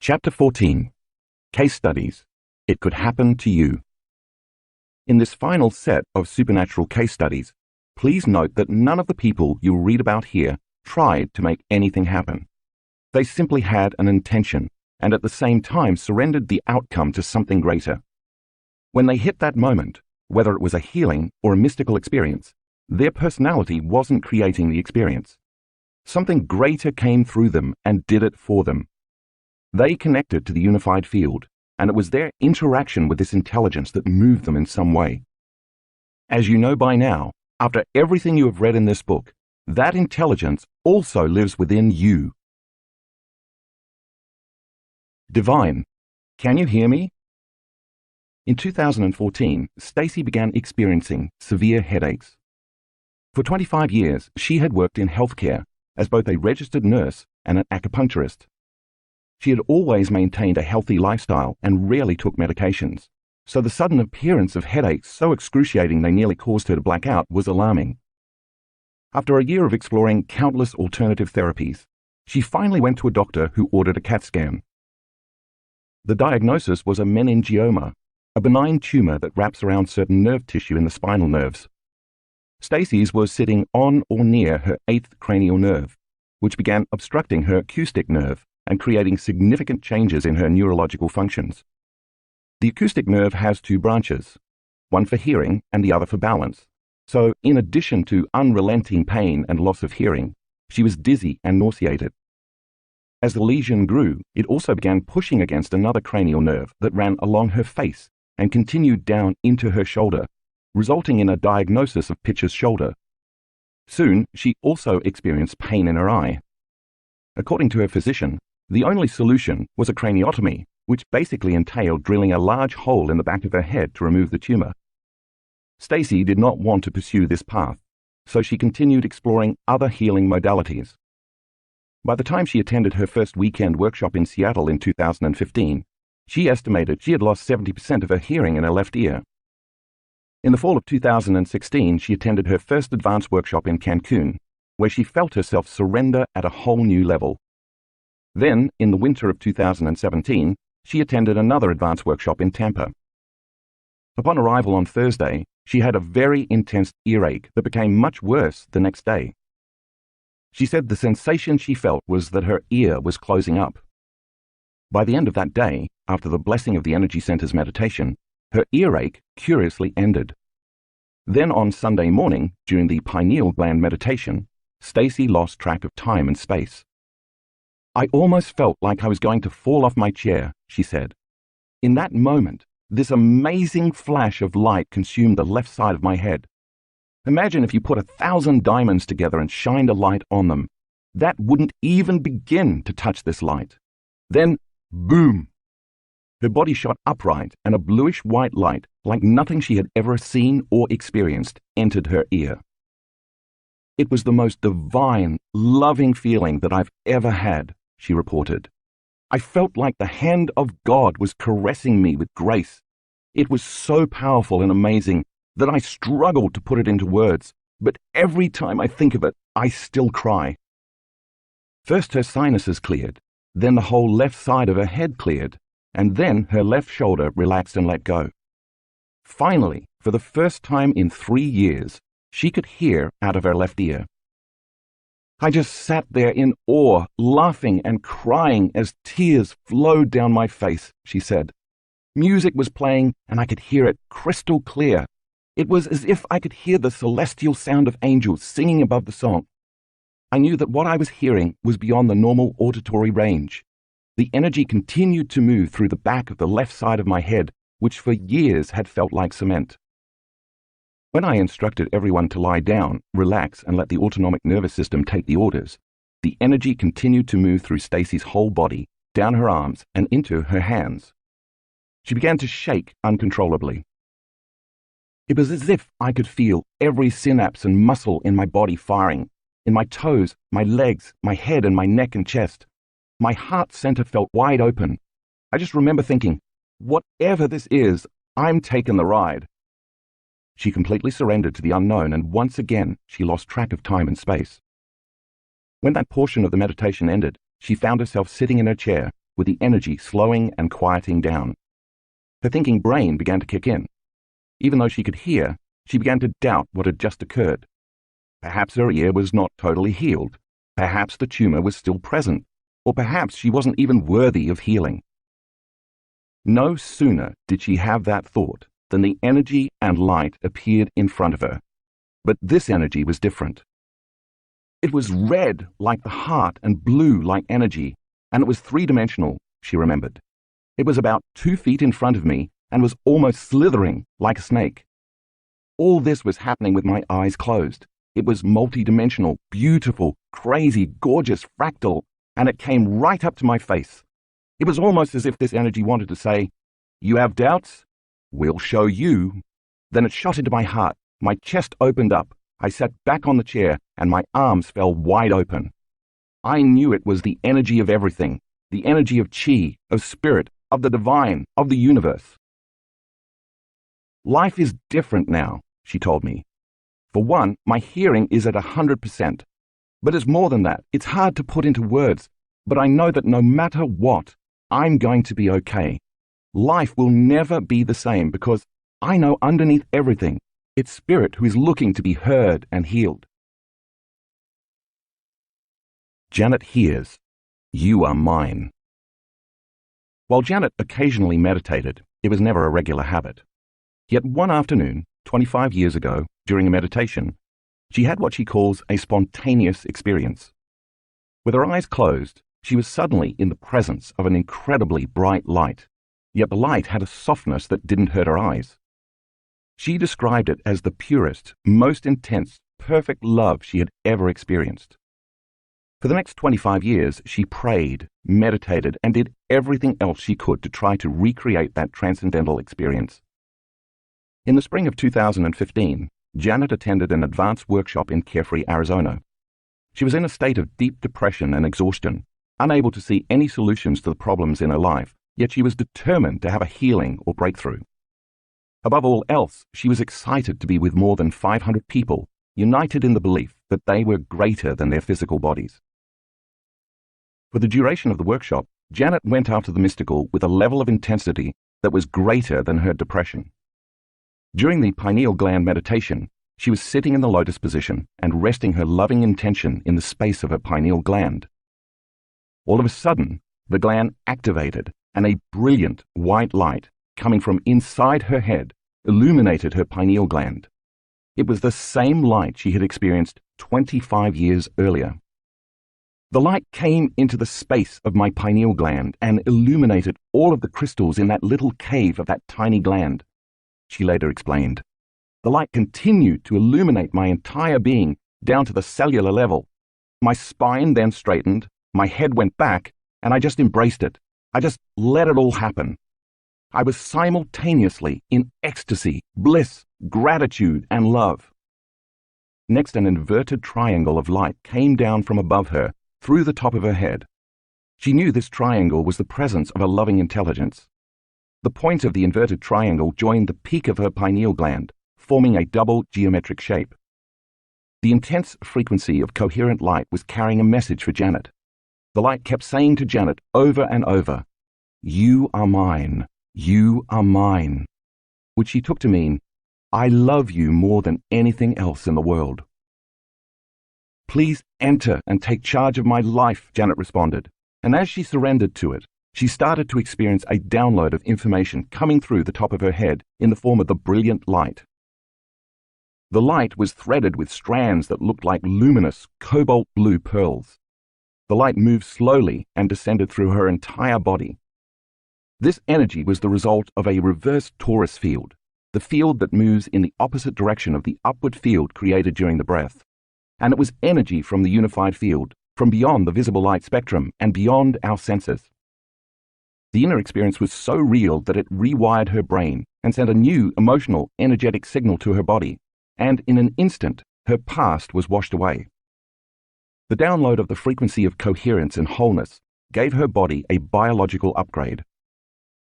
Chapter 14. Case Studies. It Could Happen to You. In this final set of supernatural case studies, please note that none of the people you'll read about here tried to make anything happen. They simply had an intention and at the same time surrendered the outcome to something greater. When they hit that moment, whether it was a healing or a mystical experience, their personality wasn't creating the experience. Something greater came through them and did it for them. They connected to the unified field, and it was their interaction with this intelligence that moved them in some way. As you know by now, after everything you have read in this book, that intelligence also lives within you. Divine. Can you hear me? In 2014, Stacy began experiencing severe headaches. For 25 years, she had worked in healthcare as both a registered nurse and an acupuncturist. She had always maintained a healthy lifestyle and rarely took medications, so the sudden appearance of headaches so excruciating they nearly caused her to black out was alarming. After a year of exploring countless alternative therapies, she finally went to a doctor who ordered a CAT scan. The diagnosis was a meningioma, a benign tumor that wraps around certain nerve tissue in the spinal nerves. Stacy's was sitting on or near her 8th cranial nerve, which began obstructing her acoustic nerve and creating significant changes in her neurological functions. The acoustic nerve has 2 branches, one for hearing and the other for balance. So, in addition to unrelenting pain and loss of hearing, she was dizzy and nauseated. As the lesion grew, it also began pushing against another cranial nerve that ran along her face and continued down into her shoulder, resulting in a diagnosis of Pitcher's shoulder. Soon, she also experienced pain in her eye. According to her physician, the only solution was a craniotomy, which basically entailed drilling a large hole in the back of her head to remove the tumor. Stacy did not want to pursue this path, so she continued exploring other healing modalities. By the time she attended her first weekend workshop in Seattle in 2015, she estimated she had lost 70% of her hearing in her left ear. In the fall of 2016, she attended her first advanced workshop in Cancun, where she felt herself surrender at a whole new level. Then, in the winter of 2017, she attended another advanced workshop in Tampa. Upon arrival on Thursday, she had a very intense earache that became much worse the next day. She said the sensation she felt was that her ear was closing up. By the end of that day, after the blessing of the Energy Center's meditation, her earache curiously ended. Then on Sunday morning, during the pineal gland meditation, Stacy lost track of time and space. I almost felt like I was going to fall off my chair, she said. In that moment, this amazing flash of light consumed the left side of my head. Imagine if you put 1,000 diamonds together and shined a light on them. That wouldn't even begin to touch this light. Then, boom! Her body shot upright and a bluish-white light, like nothing she had ever seen or experienced, entered her ear. It was the most divine, loving feeling that I've ever had, she reported. I felt like the hand of God was caressing me with grace. It was so powerful and amazing that I struggled to put it into words, but every time I think of it, I still cry. First her sinuses cleared, then the whole left side of her head cleared, and then her left shoulder relaxed and let go. Finally, for the first time in 3 years, she could hear out of her left ear. I just sat there in awe, laughing and crying as tears flowed down my face, she said. Music was playing and I could hear it crystal clear. It was as if I could hear the celestial sound of angels singing above the song. I knew that what I was hearing was beyond the normal auditory range. The energy continued to move through the back of the left side of my head, which for years had felt like cement. When I instructed everyone to lie down, relax, and let the autonomic nervous system take the orders, the energy continued to move through Stacy's whole body, down her arms, and into her hands. She began to shake uncontrollably. It was as if I could feel every synapse and muscle in my body firing, in my toes, my legs, my head, and my neck and chest. My heart center felt wide open. I just remember thinking, whatever this is, I'm taking the ride. She completely surrendered to the unknown, and once again she lost track of time and space. When that portion of the meditation ended, she found herself sitting in her chair, with the energy slowing and quieting down. Her thinking brain began to kick in. Even though she could hear, she began to doubt what had just occurred. Perhaps her ear was not totally healed. Perhaps the tumor was still present. Or perhaps she wasn't even worthy of healing. No sooner did she have that thought than the energy and light appeared in front of her. But this energy was different. It was red like the heart and blue like energy, and it was three-dimensional, she remembered. It was about 2 feet in front of me and was almost slithering like a snake. All this was happening with my eyes closed. It was multi-dimensional, beautiful, crazy, gorgeous, fractal, and it came right up to my face. It was almost as if this energy wanted to say, "You have doubts? We'll show you." Then it shot into my heart. My chest opened up. I sat back on the chair, and my arms fell wide open. I knew it was the energy of everything, the energy of chi, of spirit, of the divine, of the universe. Life is different now, she told me. For one, my hearing is at 100%. But it's more than that. It's hard to put into words, but I know that no matter what, I'm going to be okay. Life will never be the same because I know underneath everything, it's spirit who is looking to be heard and healed. Janet hears, "You are mine." While Janet occasionally meditated, it was never a regular habit. Yet one afternoon, 25 years ago, during a meditation, she had what she calls a spontaneous experience. With her eyes closed, she was suddenly in the presence of an incredibly bright light, yet the light had a softness that didn't hurt her eyes. She described it as the purest, most intense, perfect love she had ever experienced. For the next 25 years, she prayed, meditated, and did everything else she could to try to recreate that transcendental experience. In the spring of 2015, Janet attended an advanced workshop in Carefree, Arizona. She was in a state of deep depression and exhaustion, unable to see any solutions to the problems in her life, yet she was determined to have a healing or breakthrough. Above all else, she was excited to be with more than 500 people, united in the belief that they were greater than their physical bodies. For the duration of the workshop, Janet went after the mystical with a level of intensity that was greater than her depression. During the pineal gland meditation, she was sitting in the lotus position and resting her loving intention in the space of her pineal gland. All of a sudden, the gland activated and a brilliant white light coming from inside her head illuminated her pineal gland. It was the same light she had experienced 25 years earlier. The light came into the space of my pineal gland and illuminated all of the crystals in that little cave of that tiny gland. She later explained. The light continued to illuminate my entire being down to the cellular level. My spine then straightened, my head went back, and I just embraced it. I just let it all happen. I was simultaneously in ecstasy, bliss, gratitude, and love. Next, an inverted triangle of light came down from above her, through the top of her head. She knew this triangle was the presence of a loving intelligence. The point of the inverted triangle joined the peak of her pineal gland, forming a double geometric shape. The intense frequency of coherent light was carrying a message for Janet. The light kept saying to Janet over and over, "You are mine, you are mine," which she took to mean, "I love you more than anything else in the world." "Please enter and take charge of my life," Janet responded, and as she surrendered to it, she started to experience a download of information coming through the top of her head in the form of the brilliant light. The light was threaded with strands that looked like luminous, cobalt blue pearls. The light moved slowly and descended through her entire body. This energy was the result of a reverse torus field, the field that moves in the opposite direction of the upward field created during the breath. And it was energy from the unified field, from beyond the visible light spectrum and beyond our senses. The inner experience was so real that it rewired her brain and sent a new emotional, energetic signal to her body, and in an instant, her past was washed away. The download of the frequency of coherence and wholeness gave her body a biological upgrade.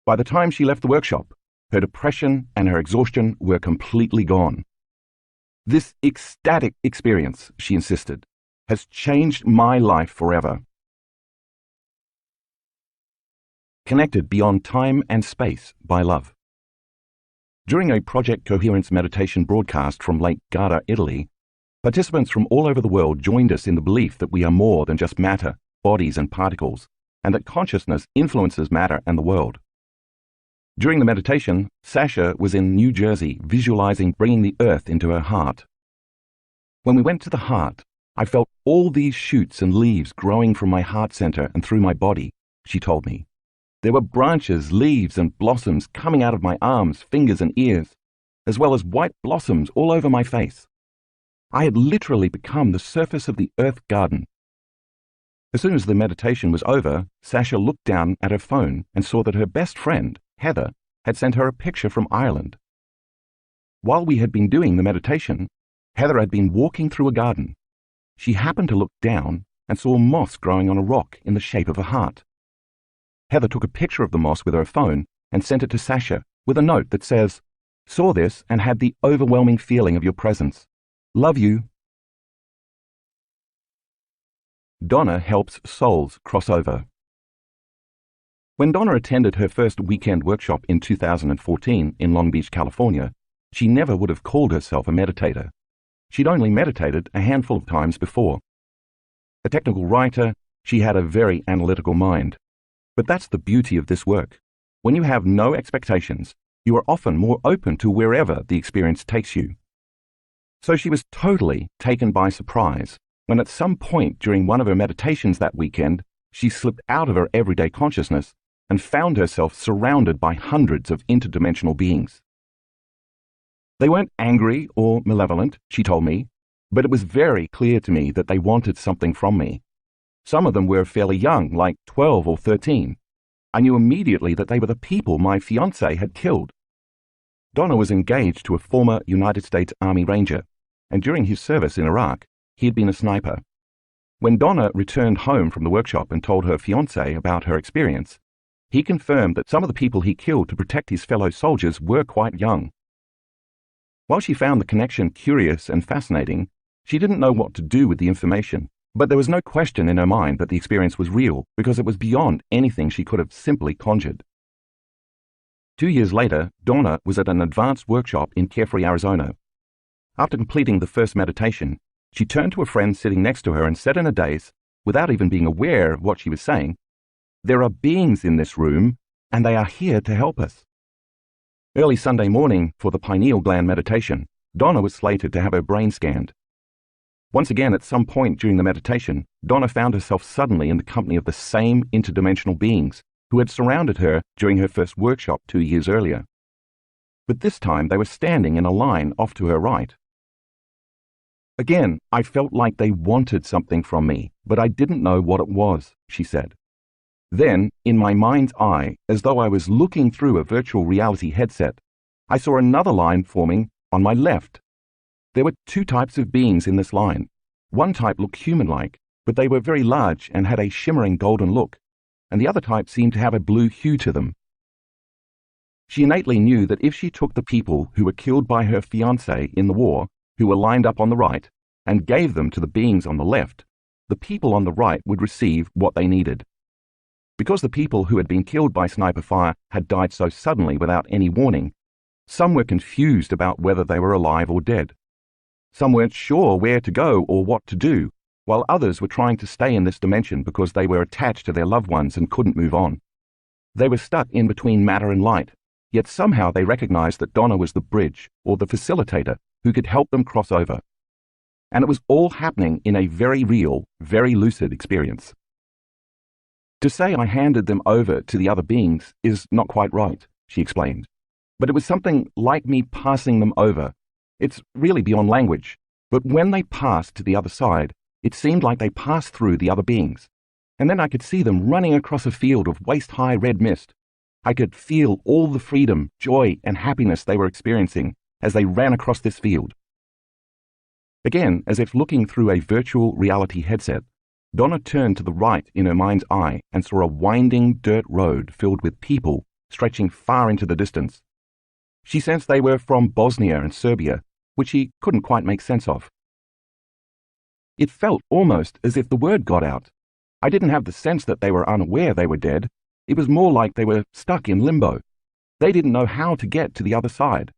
By the time she left the workshop, her depression and her exhaustion were completely gone. "This ecstatic experience," she insisted, "has changed my life forever." connected beyond time and space by love. During a Project Coherence meditation broadcast from Lake Garda, Italy, participants from all over the world joined us in the belief that we are more than just matter, bodies and particles, and that consciousness influences matter and the world. During the meditation, Sasha was in New Jersey visualizing bringing the earth into her heart. When we went to the heart, I felt all these shoots and leaves growing from my heart center and through my body, she told me. There were branches, leaves, and blossoms coming out of my arms, fingers, and ears, as well as white blossoms all over my face. I had literally become the surface of the earth garden. As soon as the meditation was over, Sasha looked down at her phone and saw that her best friend, Heather, had sent her a picture from Ireland. While we had been doing the meditation, Heather had been walking through a garden. She happened to look down and saw moss growing on a rock in the shape of a heart. Heather took a picture of the moss with her phone and sent it to Sasha with a note that says, "Saw this and had the overwhelming feeling of your presence. Love you." Donna helps souls cross over. When Donna attended her first weekend workshop in 2014 in Long Beach, California, she never would have called herself a meditator. She'd only meditated a handful of times before. A technical writer, she had a very analytical mind. But that's the beauty of this work. When you have no expectations, you are often more open to wherever the experience takes you. So she was totally taken by surprise when at some point during one of her meditations that weekend, she slipped out of her everyday consciousness and found herself surrounded by hundreds of interdimensional beings. They weren't angry or malevolent, she told me, but it was very clear to me that they wanted something from me. Some of them were fairly young, like 12 or 13. I knew immediately that they were the people my fiancé had killed. Donna was engaged to a former United States Army Ranger, and during his service in Iraq, he had been a sniper. When Donna returned home from the workshop and told her fiancé about her experience, he confirmed that some of the people he killed to protect his fellow soldiers were quite young. While she found the connection curious and fascinating, she didn't know what to do with the information. But there was no question in her mind that the experience was real because it was beyond anything she could have simply conjured. 2 years later, Donna was at an advanced workshop in Carefree, Arizona. After completing the first meditation, she turned to a friend sitting next to her and said in a daze, without even being aware of what she was saying, "There are beings in this room, and they are here to help us." Early Sunday morning, for the pineal gland meditation, Donna was slated to have her brain scanned. Once again, at some point during the meditation, Donna found herself suddenly in the company of the same interdimensional beings who had surrounded her during her first workshop 2 years earlier. But this time they were standing in a line off to her right. "Again, I felt like they wanted something from me, but I didn't know what it was," she said. Then, in my mind's eye, as though I was looking through a virtual reality headset, I saw another line forming on my left. There were 2 types of beings in this line. One type looked human-like, but they were very large and had a shimmering golden look, and the other type seemed to have a blue hue to them. She innately knew that if she took the people who were killed by her fiancé in the war, who were lined up on the right, and gave them to the beings on the left, the people on the right would receive what they needed. Because the people who had been killed by sniper fire had died so suddenly without any warning, some were confused about whether they were alive or dead. Some weren't sure where to go or what to do, while others were trying to stay in this dimension because they were attached to their loved ones and couldn't move on. They were stuck in between matter and light, yet somehow they recognized that Donna was the bridge, or the facilitator, who could help them cross over. And it was all happening in a very real, very lucid experience. To say I handed them over to the other beings is not quite right, she explained. But it was something like me passing them over. It's really beyond language, but when they passed to the other side, it seemed like they passed through the other beings, and then I could see them running across a field of waist-high red mist. I could feel all the freedom, joy, and happiness they were experiencing as they ran across this field. Again, as if looking through a virtual reality headset, Donna turned to the right in her mind's eye and saw a winding dirt road filled with people stretching far into the distance. She sensed they were from Bosnia and Serbia, which she couldn't quite make sense of. It felt almost as if the word got out. I didn't have the sense that they were unaware they were dead. It was more like they were stuck in limbo. They didn't know how to get to the other side.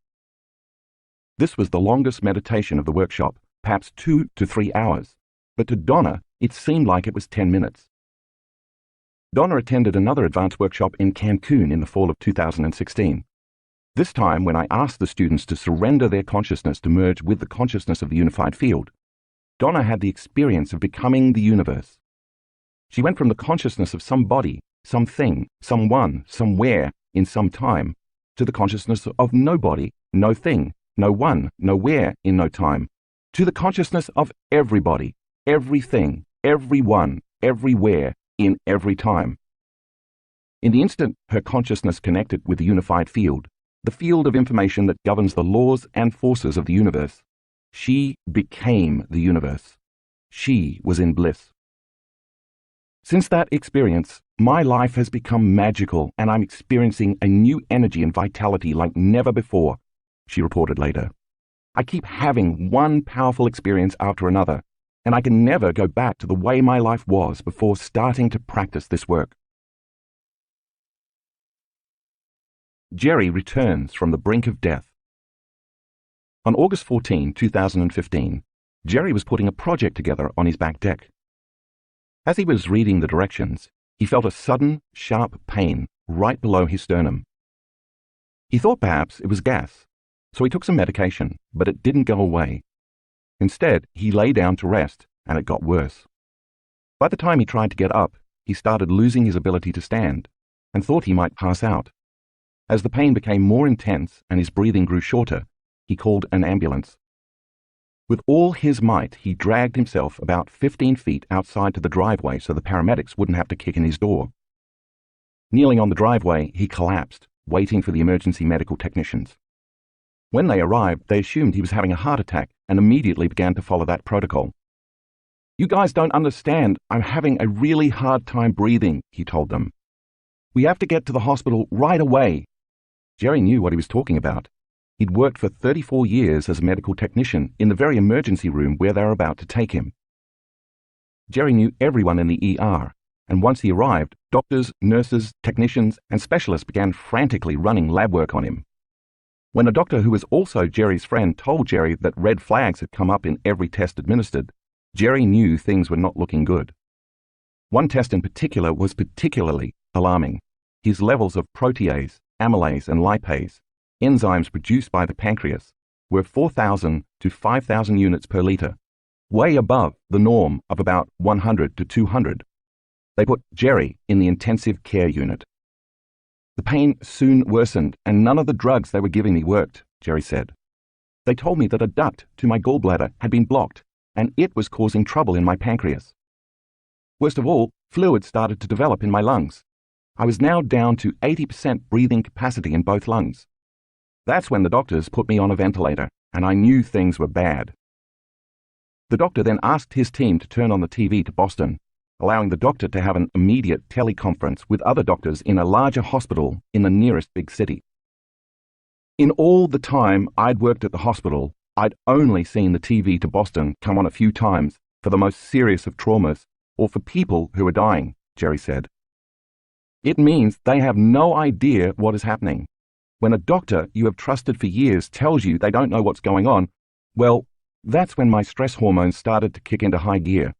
This was the longest meditation of the workshop, perhaps 2 to 3 hours, but to Donna, it seemed like it was 10 minutes. Donna attended another advanced workshop in Cancun in the fall of 2016. This time, when I asked the students to surrender their consciousness to merge with the consciousness of the unified field, Donna had the experience of becoming the universe. She went from the consciousness of somebody, something, someone, somewhere, in some time, to the consciousness of nobody, no thing, no one, nowhere, in no time, to the consciousness of everybody, everything, everyone, everywhere, in every time. In the instant her consciousness connected with the unified field, the field of information that governs the laws and forces of the universe, she became the universe. She was in bliss. Since that experience, my life has become magical and I'm experiencing a new energy and vitality like never before, she reported later. I keep having one powerful experience after another, and I can never go back to the way my life was before starting to practice this work. Jerry returns from the brink of death. On August 14, 2015, Jerry was putting a project together on his back deck. As he was reading the directions, he felt a sudden, sharp pain right below his sternum. He thought perhaps it was gas, so he took some medication, but it didn't go away. Instead, he lay down to rest, and it got worse. By the time he tried to get up, he started losing his ability to stand, and thought he might pass out. As the pain became more intense and his breathing grew shorter, he called an ambulance. With all his might, he dragged himself about 15 feet outside to the driveway so the paramedics wouldn't have to kick in his door. Kneeling on the driveway, he collapsed, waiting for the emergency medical technicians. When they arrived, they assumed he was having a heart attack and immediately began to follow that protocol. "You guys don't understand. I'm having a really hard time breathing," he told them. "We have to get to the hospital right away." Jerry knew what he was talking about. He'd worked for 34 years as a medical technician in the very emergency room where they were about to take him. Jerry knew everyone in the ER, and once he arrived, doctors, nurses, technicians, and specialists began frantically running lab work on him. When a doctor who was also Jerry's friend told Jerry that red flags had come up in every test administered, Jerry knew things were not looking good. One test in particular was particularly alarming. His levels of protease, amylase, and lipase, enzymes produced by the pancreas, were 4,000 to 5,000 units per liter, way above the norm of about 100 to 200. They put Jerry in the intensive care unit. "The pain soon worsened, and none of the drugs they were giving me worked," Jerry said. "They told me that a duct to my gallbladder had been blocked, and it was causing trouble in my pancreas. Worst of all, fluid started to develop in my lungs. I was now down to 80% breathing capacity in both lungs. That's when the doctors put me on a ventilator, and I knew things were bad." The doctor then asked his team to turn on the TV to Boston, allowing the doctor to have an immediate teleconference with other doctors in a larger hospital in the nearest big city. In all the time I'd worked at the hospital, I'd only seen the TV to Boston come on a few times for the most serious of traumas or for people who are dying, Jerry said. "It means they have no idea what is happening. When a doctor you have trusted for years tells you they don't know what's going on, well, that's when my stress hormones started to kick into high gear."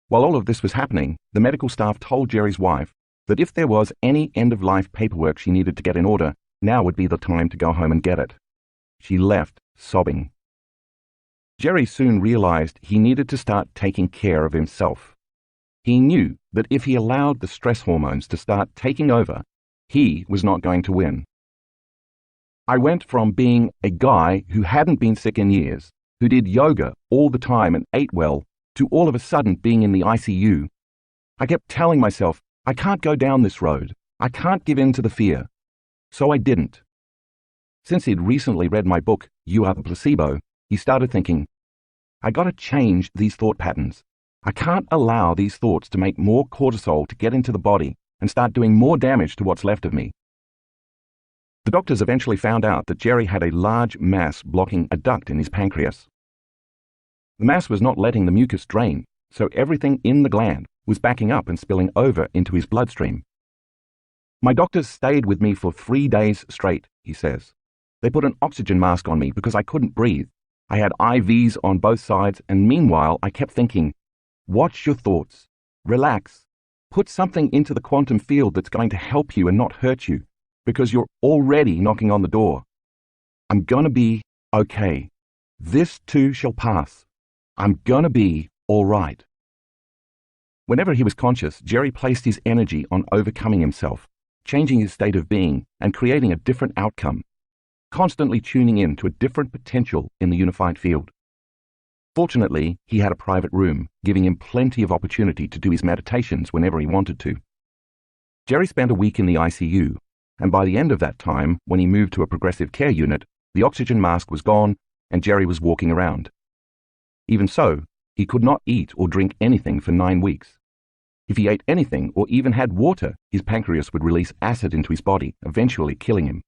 While all of this was happening, the medical staff told Jerry's wife that if there was any end-of-life paperwork she needed to get in order, now would be the time to go home and get it. She left, sobbing. Jerry soon realized he needed to start taking care of himself. He knew that if he allowed the stress hormones to start taking over, he was not going to win. "I went from being a guy who hadn't been sick in years, who did yoga all the time and ate well, to all of a sudden being in the ICU. I kept telling myself, I can't go down this road. I can't give in to the fear. So I didn't." Since he'd recently read my book, You Are the Placebo, he started thinking, I gotta change these thought patterns. I can't allow these thoughts to make more cortisol to get into the body and start doing more damage to what's left of me. The doctors eventually found out that Jerry had a large mass blocking a duct in his pancreas. The mass was not letting the mucus drain, so everything in the gland was backing up and spilling over into his bloodstream. My doctors stayed with me for 3 days straight, he says. They put an oxygen mask on me because I couldn't breathe. I had IVs on both sides, and meanwhile I kept thinking, watch your thoughts, relax, put something into the quantum field that's going to help you and not hurt you, because you're already knocking on the door. I'm going to be okay. This too shall pass. I'm going to be all right. Whenever he was conscious, Jerry placed his energy on overcoming himself, changing his state of being, and creating a different outcome, constantly tuning in to a different potential in the unified field. Fortunately, he had a private room, giving him plenty of opportunity to do his meditations whenever he wanted to. Jerry spent a week in the ICU, and by the end of that time, when he moved to a progressive care unit, the oxygen mask was gone and Jerry was walking around. Even so, he could not eat or drink anything for 9 weeks. If he ate anything or even had water, his pancreas would release acid into his body, eventually killing him.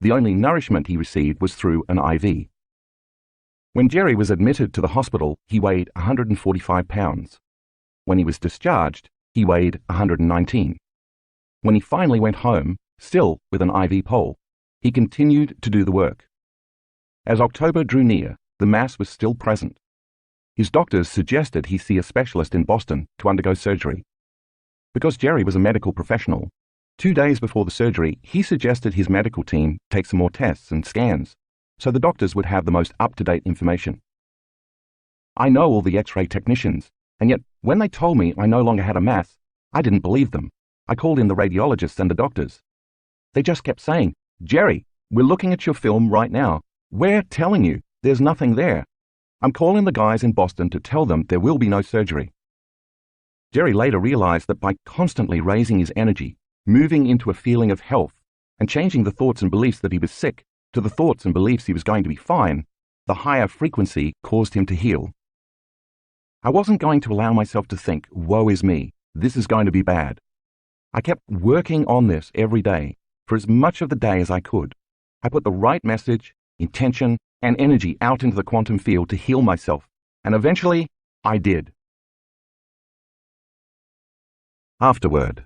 The only nourishment he received was through an IV. When Jerry was admitted to the hospital, he weighed 145 pounds. When he was discharged, he weighed 119. When he finally went home, still with an IV pole, he continued to do the work. As October drew near, the mass was still present. His doctors suggested he see a specialist in Boston to undergo surgery. Because Jerry was a medical professional, 2 days before the surgery, he suggested his medical team take some more tests and scans, so the doctors would have the most up-to-date information. I know all the X-ray technicians, and yet when they told me I no longer had a mass, I didn't believe them. I called in the radiologists and the doctors. They just kept saying, "Jerry, we're looking at your film right now. We're telling you there's nothing there. I'm calling the guys in Boston to tell them there will be no surgery." Jerry later realized that by constantly raising his energy, moving into a feeling of health, and changing the thoughts and beliefs that he was sick to the thoughts and beliefs he was going to be fine, the higher frequency caused him to heal. I wasn't going to allow myself to think, woe is me, this is going to be bad. I kept working on this every day, for as much of the day as I could. I put the right message, intention, and energy out into the quantum field to heal myself, and eventually, I did. Afterward,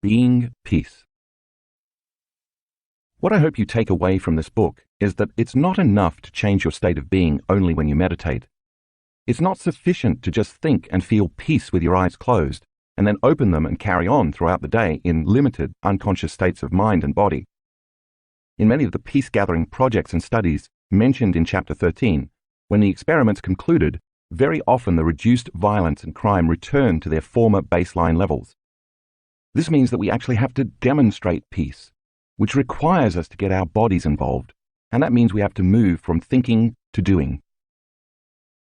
being peace. What I hope you take away from this book is that it's not enough to change your state of being only when you meditate. It's not sufficient to just think and feel peace with your eyes closed, and then open them and carry on throughout the day in limited, unconscious states of mind and body. In many of the peace-gathering projects and studies mentioned in Chapter 13, when the experiments concluded, very often the reduced violence and crime returned to their former baseline levels. This means that we actually have to demonstrate peace, which requires us to get our bodies involved, and that means we have to move from thinking to doing.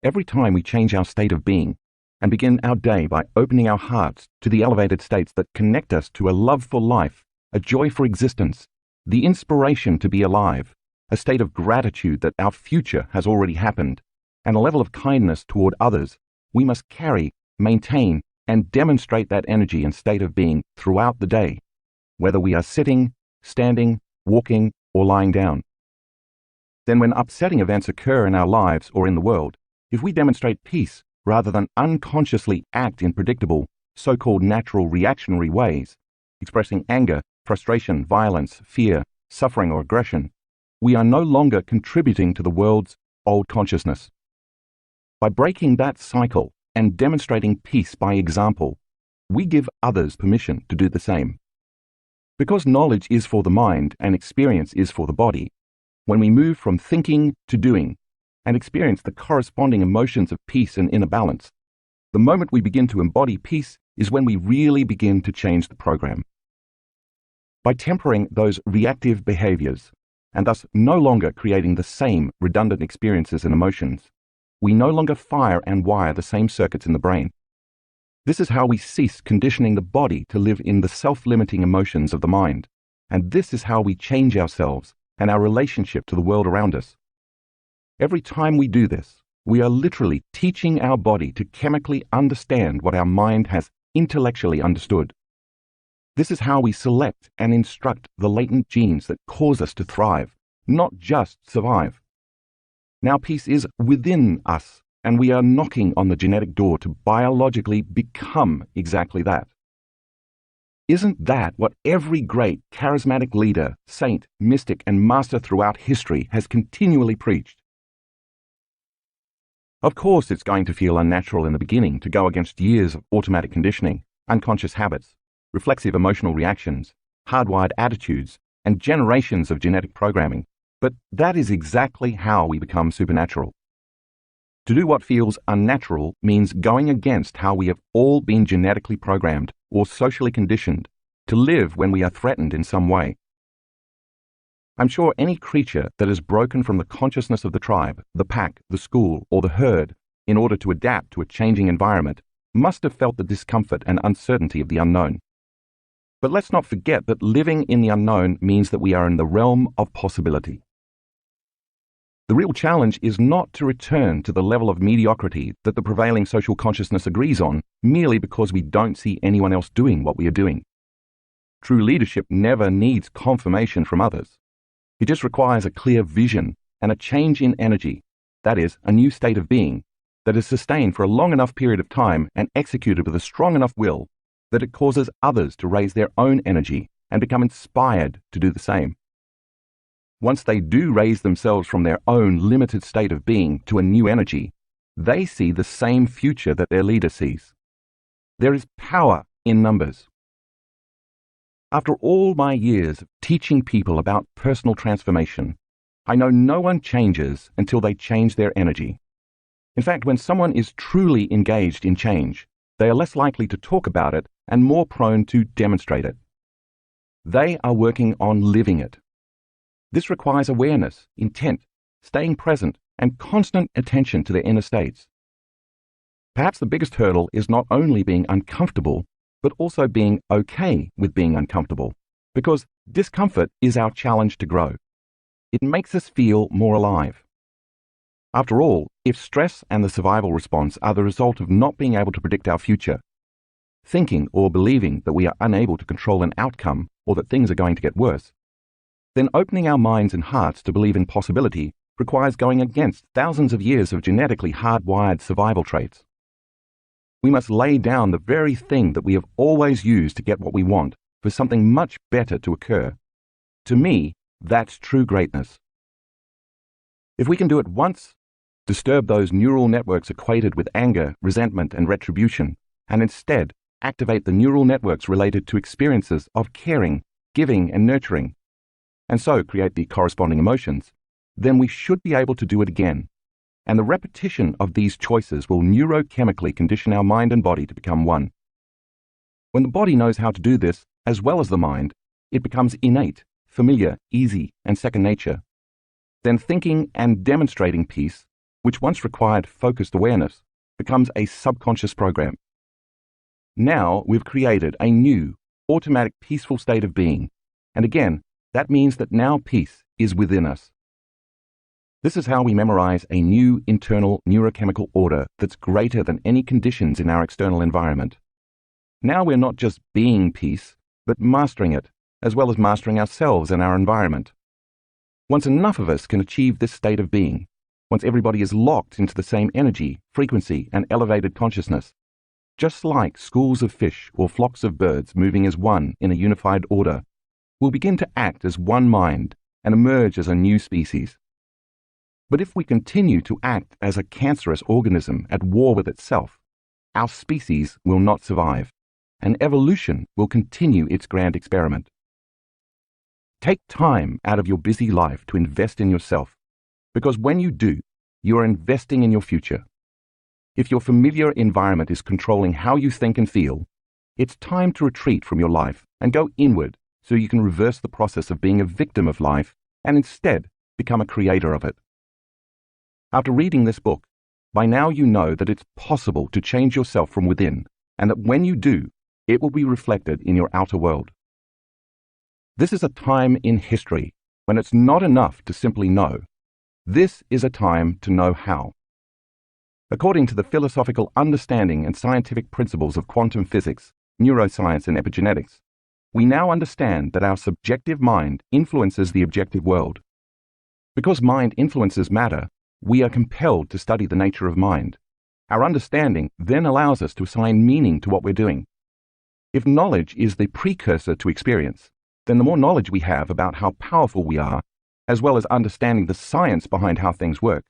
Every time we change our state of being and begin our day by opening our hearts to the elevated states that connect us to a love for life, a joy for existence, the inspiration to be alive, a state of gratitude that our future has already happened, and a level of kindness toward others, we must carry, maintain, and demonstrate that energy and state of being throughout the day, whether we are sitting, standing, walking, or lying down. Then when upsetting events occur in our lives or in the world, if we demonstrate peace rather than unconsciously act in predictable, so-called natural reactionary ways, expressing anger, frustration, violence, fear, suffering, or aggression, we are no longer contributing to the world's old consciousness. By breaking that cycle and demonstrating peace by example, we give others permission to do the same. Because knowledge is for the mind and experience is for the body, when we move from thinking to doing and experience the corresponding emotions of peace and inner balance, the moment we begin to embody peace is when we really begin to change the program. By tempering those reactive behaviours, and thus no longer creating the same redundant experiences and emotions, we no longer fire and wire the same circuits in the brain. This is how we cease conditioning the body to live in the self-limiting emotions of the mind, and this is how we change ourselves and our relationship to the world around us. Every time we do this, we are literally teaching our body to chemically understand what our mind has intellectually understood. This is how we select and instruct the latent genes that cause us to thrive, not just survive. Now peace is within us, and we are knocking on the genetic door to biologically become exactly that. Isn't that what every great charismatic leader, saint, mystic, and master throughout history has continually preached? Of course, it's going to feel unnatural in the beginning to go against years of automatic conditioning, unconscious habits, reflexive emotional reactions, hardwired attitudes, and generations of genetic programming. But that is exactly how we become supernatural. To do what feels unnatural means going against how we have all been genetically programmed or socially conditioned to live when we are threatened in some way. I'm sure any creature that has broken from the consciousness of the tribe, the pack, the school, or the herd in order to adapt to a changing environment must have felt the discomfort and uncertainty of the unknown. But let's not forget that living in the unknown means that we are in the realm of possibility. The real challenge is not to return to the level of mediocrity that the prevailing social consciousness agrees on merely because we don't see anyone else doing what we are doing. True leadership never needs confirmation from others. It just requires a clear vision and a change in energy, that is, a new state of being, that is sustained for a long enough period of time and executed with a strong enough will that it causes others to raise their own energy and become inspired to do the same. Once they do raise themselves from their own limited state of being to a new energy, they see the same future that their leader sees. There is power in numbers. After all my years of teaching people about personal transformation, I know no one changes until they change their energy. In fact, when someone is truly engaged in change, they are less likely to talk about it and more prone to demonstrate it. They are working on living it. This requires awareness, intent, staying present, and constant attention to their inner states. Perhaps the biggest hurdle is not only being uncomfortable, but also being okay with being uncomfortable, because discomfort is our challenge to grow. It makes us feel more alive. After all, if stress and the survival response are the result of not being able to predict our future, thinking or believing that we are unable to control an outcome or that things are going to get worse, then opening our minds and hearts to believe in possibility requires going against thousands of years of genetically hardwired survival traits. We must lay down the very thing that we have always used to get what we want for something much better to occur. To me, that's true greatness. If we can do it once, disturb those neural networks equated with anger, resentment, and retribution, and instead activate the neural networks related to experiences of caring, giving, and nurturing, and so create the corresponding emotions, then we should be able to do it again. And the repetition of these choices will neurochemically condition our mind and body to become one. When the body knows how to do this, as well as the mind, it becomes innate, familiar, easy, and second nature. Then thinking and demonstrating peace, which once required focused awareness, becomes a subconscious program. Now we've created a new, automatic peaceful state of being, and again, that means that now peace is within us. This is how we memorize a new internal neurochemical order that's greater than any conditions in our external environment. Now we're not just being peace, but mastering it, as well as mastering ourselves and our environment. Once enough of us can achieve this state of being, once everybody is locked into the same energy, frequency, and elevated consciousness, just like schools of fish or flocks of birds moving as one in a unified order, we'll begin to act as one mind and emerge as a new species. But if we continue to act as a cancerous organism at war with itself, our species will not survive, and evolution will continue its grand experiment. Take time out of your busy life to invest in yourself, because when you do, you are investing in your future. If your familiar environment is controlling how you think and feel, it's time to retreat from your life and go inward so you can reverse the process of being a victim of life and instead become a creator of it. After reading this book, by now you know that it's possible to change yourself from within, and that when you do, it will be reflected in your outer world. This is a time in history when it's not enough to simply know. This is a time to know how. According to the philosophical understanding and scientific principles of quantum physics, neuroscience, and epigenetics, we now understand that our subjective mind influences the objective world. Because mind influences matter, we are compelled to study the nature of mind. Our understanding then allows us to assign meaning to what we're doing. If knowledge is the precursor to experience, then the more knowledge we have about how powerful we are, as well as understanding the science behind how things work,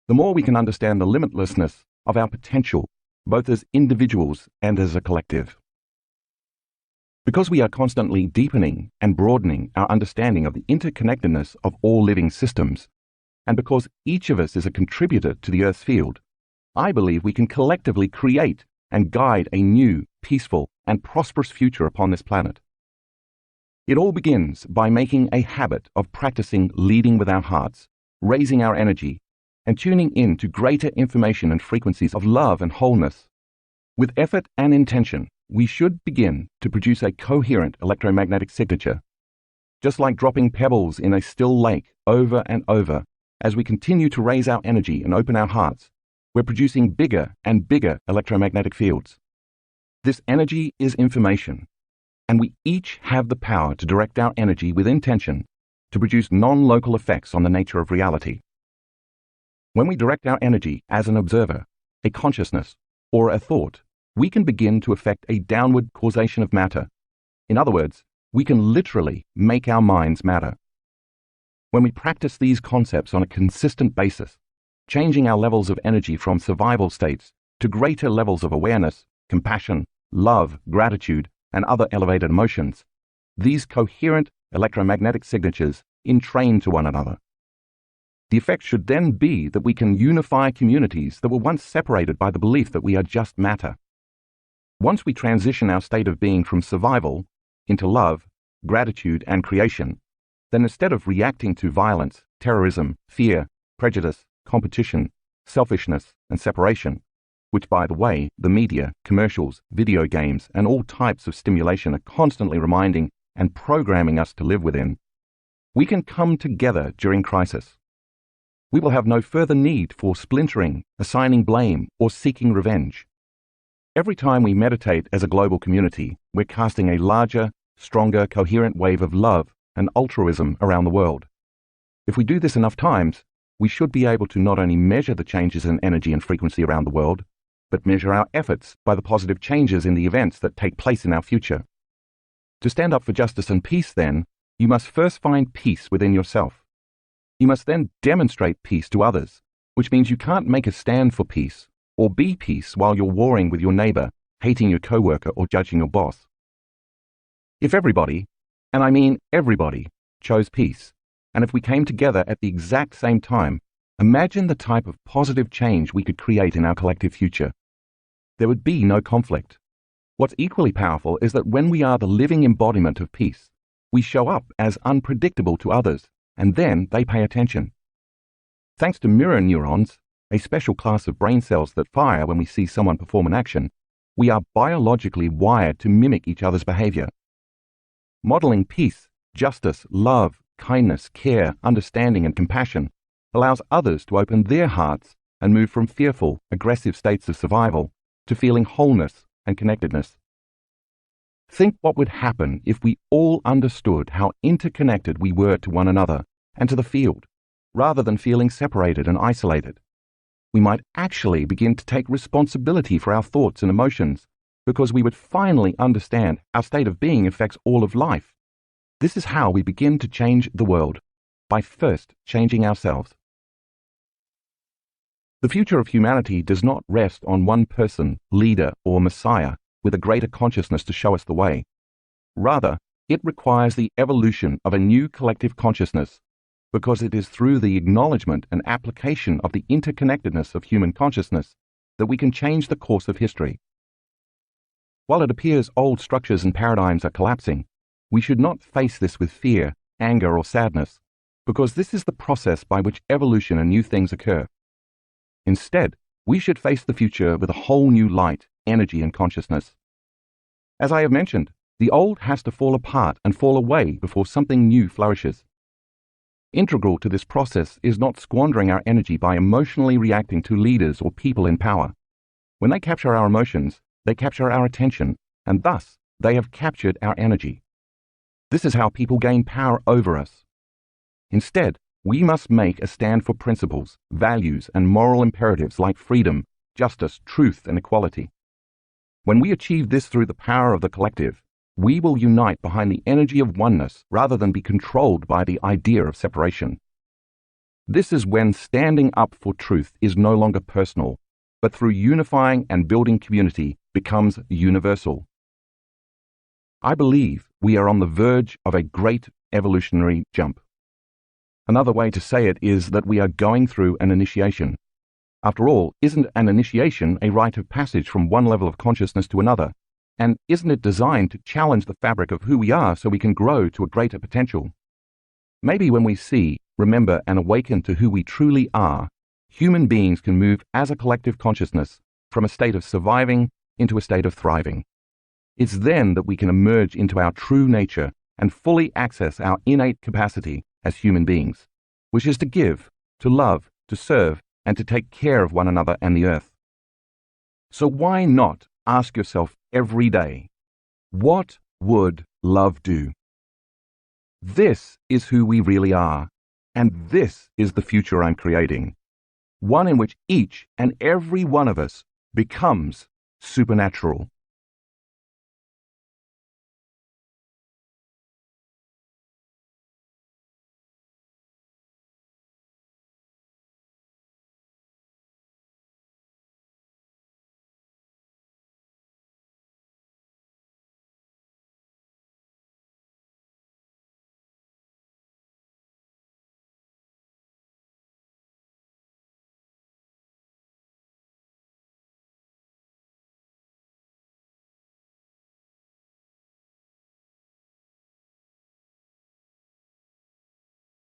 the more we can understand the limitlessness of our potential, both as individuals and as a collective. Because we are constantly deepening and broadening our understanding of the interconnectedness of all living systems, and because each of us is a contributor to the Earth's field, I believe we can collectively create and guide a new, peaceful, and prosperous future upon this planet. It all begins by making a habit of practicing leading with our hearts, raising our energy, and tuning in to greater information and frequencies of love and wholeness. With effort and intention, we should begin to produce a coherent electromagnetic signature. Just like dropping pebbles in a still lake over and over, as we continue to raise our energy and open our hearts, we're producing bigger and bigger electromagnetic fields. This energy is information, and we each have the power to direct our energy with intention to produce non-local effects on the nature of reality. When we direct our energy as an observer, a consciousness, or a thought, we can begin to affect a downward causation of matter. In other words, we can literally make our minds matter. When we practice these concepts on a consistent basis, changing our levels of energy from survival states to greater levels of awareness, compassion, love, gratitude, and other elevated emotions, these coherent electromagnetic signatures entrain to one another. The effect should then be that we can unify communities that were once separated by the belief that we are just matter. Once we transition our state of being from survival into love, gratitude, and creation, then instead of reacting to violence, terrorism, fear, prejudice, competition, selfishness, and separation, which, by the way, the media, commercials, video games, and all types of stimulation are constantly reminding and programming us to live within, we can come together during crisis. We will have no further need for splintering, assigning blame, or seeking revenge. Every time we meditate as a global community, we're casting a larger, stronger, coherent wave of love and altruism around the world. If we do this enough times, we should be able to not only measure the changes in energy and frequency around the world, but measure our efforts by the positive changes in the events that take place in our future. To stand up for justice and peace, then, you must first find peace within yourself. You must then demonstrate peace to others, which means you can't make a stand for peace or be peace while you're warring with your neighbor, hating your coworker, or judging your boss. If everybody, and I mean everybody, chose peace, and if we came together at the exact same time, imagine the type of positive change we could create in our collective future. There would be no conflict. What's equally powerful is that when we are the living embodiment of peace, we show up as unpredictable to others, and then they pay attention. Thanks to mirror neurons, a special class of brain cells that fire when we see someone perform an action, we are biologically wired to mimic each other's behavior. Modeling peace, justice, love, kindness, care, understanding, and compassion allows others to open their hearts and move from fearful, aggressive states of survival to feeling wholeness and connectedness. Think what would happen if we all understood how interconnected we were to one another and to the field, rather than feeling separated and isolated. We might actually begin to take responsibility for our thoughts and emotions, because we would finally understand our state of being affects all of life. This is how we begin to change the world, by first changing ourselves. The future of humanity does not rest on one person, leader, or messiah with a greater consciousness to show us the way. Rather, it requires the evolution of a new collective consciousness, because it is through the acknowledgement and application of the interconnectedness of human consciousness that we can change the course of history. While it appears old structures and paradigms are collapsing, we should not face this with fear, anger, or sadness, because this is the process by which evolution and new things occur. Instead, we should face the future with a whole new light, energy, and consciousness. As I have mentioned, the old has to fall apart and fall away before something new flourishes. Integral to this process is not squandering our energy by emotionally reacting to leaders or people in power. When they capture our emotions, they capture our attention, and thus they have captured our energy. This is how people gain power over us. Instead, we must make a stand for principles, values, and moral imperatives like freedom, justice, truth, and equality. When we achieve this through the power of the collective, we will unite behind the energy of oneness rather than be controlled by the idea of separation. This is when standing up for truth is no longer personal, but through unifying and building community becomes universal. I believe we are on the verge of a great evolutionary jump. Another way to say it is that we are going through an initiation. After all, isn't an initiation a rite of passage from one level of consciousness to another? And isn't it designed to challenge the fabric of who we are so we can grow to a greater potential? Maybe when we see, remember, and awaken to who we truly are, human beings can move as a collective consciousness from a state of surviving into a state of thriving. It's then that we can emerge into our true nature and fully access our innate capacity as human beings, which is to give, to love, to serve, and to take care of one another and the earth. So why not ask yourself every day, what would love do? This is who we really are, and this is the future I'm creating, one in which each and every one of us becomes supernatural.